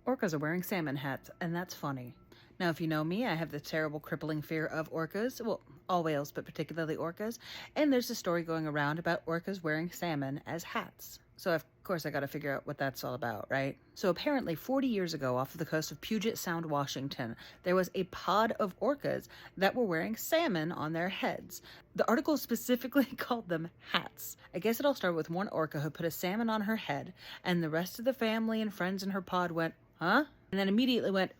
Orcas are wearing salmon hats, and that's funny. Now, if you know me, I have the terrible crippling fear of orcas. Well, all whales, but particularly orcas. And there's a story going around about orcas wearing salmon as hats. So, of course, I gotta figure out what that's all about, right? So, apparently, 40 years ago, off of the coast of Puget Sound, Washington, there was a pod of orcas that were wearing salmon on their heads. The article specifically called them hats. I guess it all started with one orca who put a salmon on her head, and the rest of the family and friends in her pod went, huh? And then immediately went,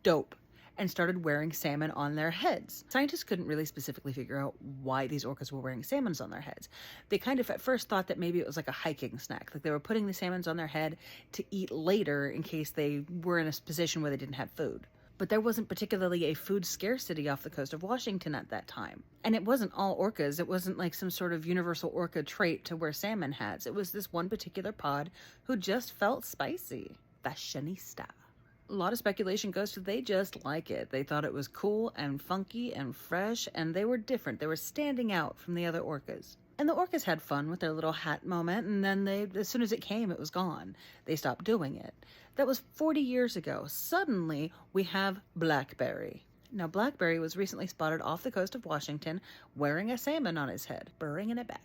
dope, and started wearing salmon on their heads. Scientists couldn't really specifically figure out why these orcas were wearing salmons on their heads. They kind of at first thought that maybe it was like a hiking snack, like they were putting the salmons on their head to eat later in case they were in a position where they didn't have food. But there wasn't particularly a food scarcity off the coast of Washington at that time. And it wasn't all orcas. It wasn't like some sort of universal orca trait to wear salmon hats. It was this one particular pod who just felt spicy. Fashionista. A lot of speculation goes to they just like it. They thought it was cool and funky and fresh, and they were different. They were standing out from the other orcas. And the orcas had fun with their little hat moment, and then as soon as it came, it was gone. They stopped doing it. That was 40 years ago. Suddenly, we have Blackberry. Now, Blackberry was recently spotted off the coast of Washington wearing a salmon on his head, bringing it back.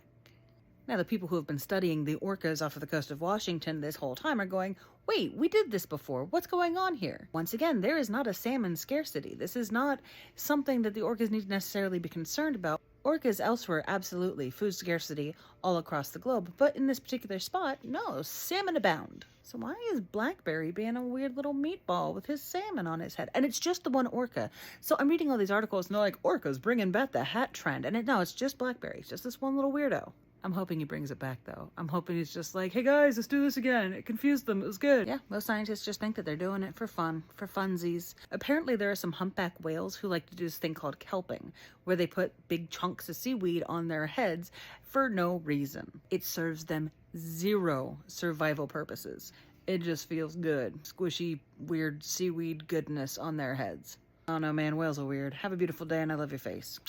Now, the people who have been studying the orcas off of the coast of Washington this whole time are going, wait, we did this before. What's going on here? Once again, there is not a salmon scarcity. This is not something that the orcas need to necessarily be concerned about. Orcas elsewhere, absolutely, food scarcity all across the globe. But in this particular spot, no, salmon abound. So why is Blackberry being a weird little meatball with his salmon on his head? And it's just the one orca. So I'm reading all these articles and they're like, orcas bringing back the hat trend. And no, it's just Blackberry. It's just this one little weirdo. I'm hoping he brings it back, though. I'm hoping he's just like, hey guys, let's do this again. It confused them. It was good. Yeah, most scientists just think that they're doing it for fun, for funsies. Apparently, there are some humpback whales who like to do this thing called kelping, where they put big chunks of seaweed on their heads for no reason. It serves them zero survival purposes. It just feels good. Squishy, weird seaweed goodness on their heads. Oh no, man, whales are weird. Have a beautiful day, and I love your face.